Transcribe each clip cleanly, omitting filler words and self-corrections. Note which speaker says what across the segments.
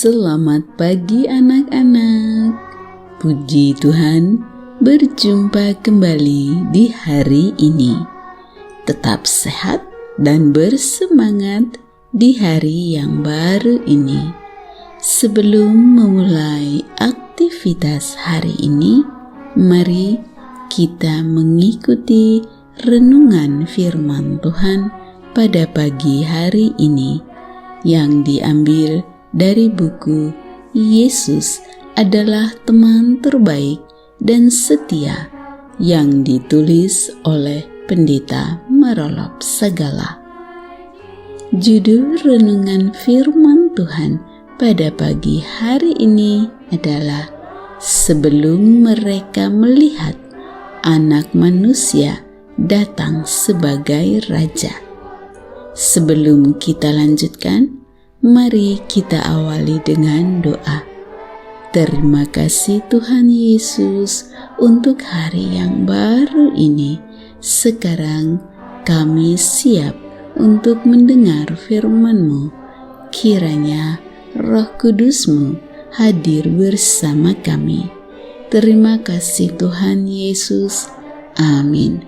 Speaker 1: Selamat pagi anak-anak. Puji Tuhan, berjumpa kembali di hari ini. Tetap sehat dan bersemangat di hari yang baru ini. Sebelum memulai aktivitas hari ini, mari kita mengikuti renungan firman Tuhan pada pagi hari ini yang diambil dari buku Yesus adalah teman terbaik dan setia yang ditulis oleh Pendeta Marolop Sagala. Judul renungan firman Tuhan pada pagi hari ini adalah Sebelum Mereka Melihat Anak Manusia Datang Sebagai Raja. Sebelum kita lanjutkan, mari kita awali dengan doa. Terima kasih Tuhan Yesus untuk hari yang baru ini. Sekarang kami siap untuk mendengar firman-Mu. Kiranya Roh Kudus-Mu hadir bersama kami. Terima kasih Tuhan Yesus. Amin.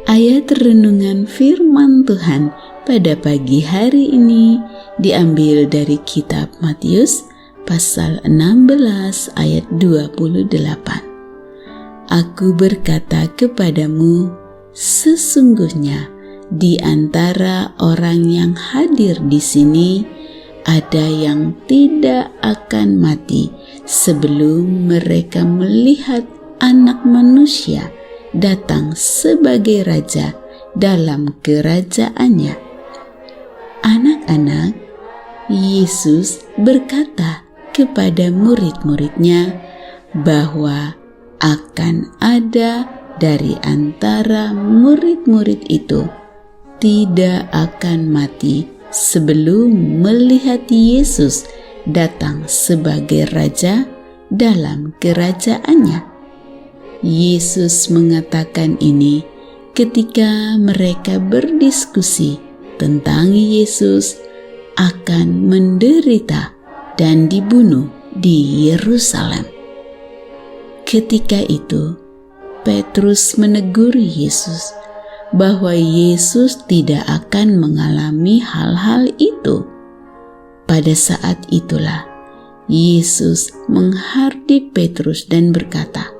Speaker 1: Ayat renungan firman Tuhan pada pagi hari ini diambil dari kitab Matius pasal 16 ayat 28. Aku berkata kepadamu, sesungguhnya di antara orang yang hadir di sini ada yang tidak akan mati sebelum mereka melihat Anak Manusia datang sebagai Raja dalam kerajaannya. Anak-anak, Yesus berkata kepada murid-muridnya bahwa akan ada dari antara murid-murid itu tidak akan mati sebelum melihat Yesus datang sebagai Raja dalam kerajaannya. Yesus mengatakan ini ketika mereka berdiskusi tentang Yesus akan menderita dan dibunuh di Yerusalem. Ketika itu, Petrus menegur Yesus bahwa Yesus tidak akan mengalami hal-hal itu. Pada saat itulah, Yesus menghardik Petrus dan berkata,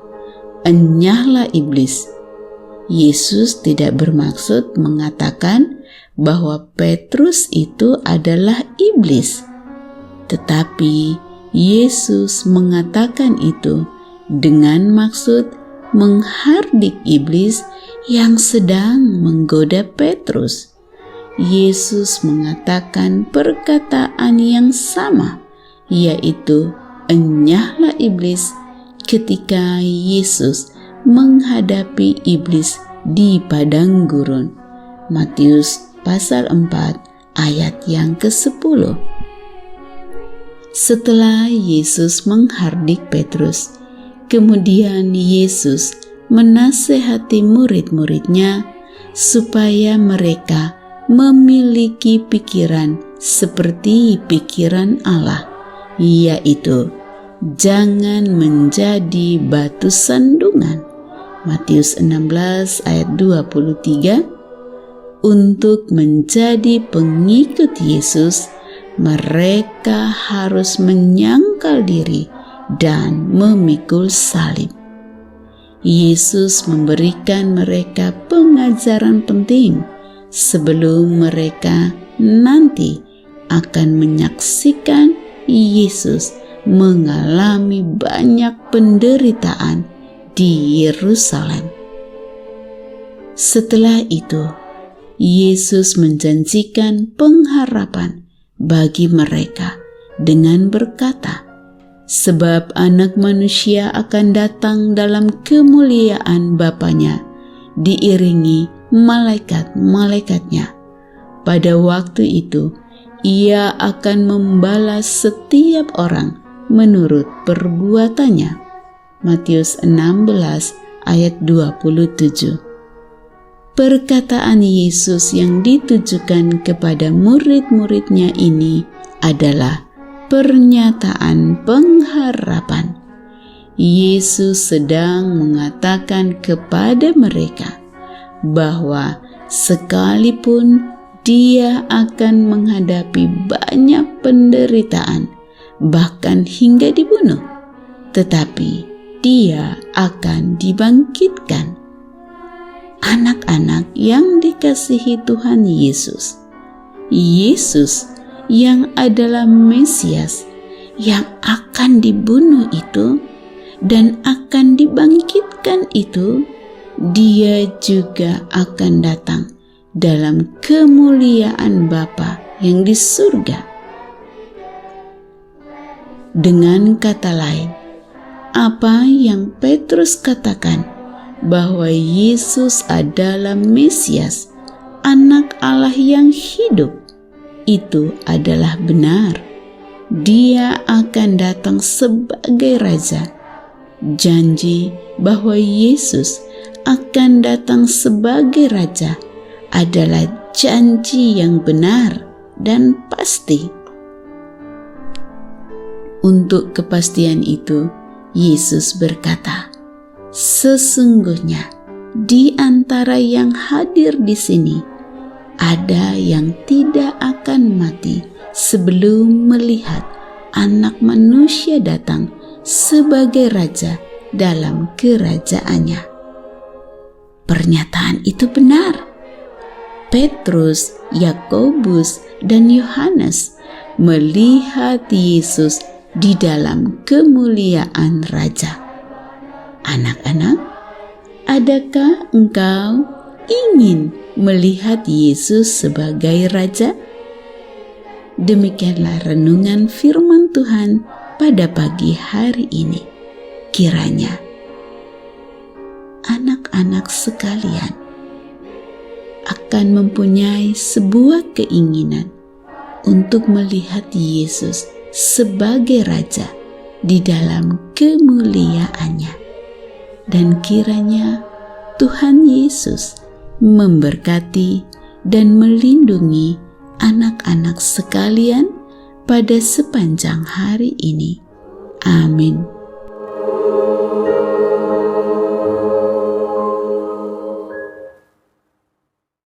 Speaker 1: "Enyahlah iblis." Yesus tidak bermaksud mengatakan bahwa Petrus itu adalah iblis. Tetapi Yesus mengatakan itu dengan maksud menghardik iblis yang sedang menggoda Petrus. Yesus mengatakan perkataan yang sama, yaitu enyahlah iblis, ketika Yesus menghadapi iblis di padang gurun. Matius pasal 4 ayat yang ke-10. Setelah Yesus menghardik Petrus, kemudian Yesus menasehati murid-muridnya supaya mereka memiliki pikiran seperti pikiran Allah, yaitu jangan menjadi batu sandungan. Matius 16 ayat 23. Untuk menjadi pengikut Yesus, mereka harus menyangkal diri dan memikul salib. Yesus memberikan mereka pengajaran penting sebelum mereka nanti akan menyaksikan Yesus mengalami banyak penderitaan di Yerusalem. Setelah itu, Yesus menjanjikan pengharapan bagi mereka dengan berkata, "Sebab Anak Manusia akan datang dalam kemuliaan Bapa-Nya, diiringi malaikat-malaikatnya. Pada waktu itu, Ia akan membalas setiap orang menurut perbuatannya." Matius 16 ayat 27. Perkataan Yesus yang ditujukan kepada murid-muridnya ini adalah pernyataan pengharapan. Yesus sedang mengatakan kepada mereka bahwa sekalipun Dia akan menghadapi banyak penderitaan, bahkan hingga dibunuh, tetapi Dia akan dibangkitkan. Anak-anak yang dikasihi Tuhan Yesus, Yesus yang adalah Mesias yang akan dibunuh itu dan akan dibangkitkan itu, Dia juga akan datang dalam kemuliaan Bapa yang di surga. Dengan kata lain, apa yang Petrus katakan bahwa Yesus adalah Mesias, Anak Allah yang hidup, itu adalah benar. Dia akan datang sebagai Raja. Janji bahwa Yesus akan datang sebagai Raja adalah janji yang benar dan pasti. Untuk kepastian itu, Yesus berkata, "Sesungguhnya di antara yang hadir di sini ada yang tidak akan mati sebelum melihat Anak Manusia datang sebagai Raja dalam kerajaannya." Pernyataan itu benar. Petrus, Yakobus, dan Yohanes melihat Yesus di dalam kemuliaan Raja. Anak-anak, adakah engkau ingin melihat Yesus sebagai Raja? Demikianlah renungan firman Tuhan pada pagi hari ini. Kiranya anak-anak sekalian akan mempunyai sebuah keinginan untuk melihat Yesus sebagai Raja di dalam kemuliaannya. Dan kiranya Tuhan Yesus memberkati dan melindungi anak-anak sekalian pada sepanjang hari ini. Amin.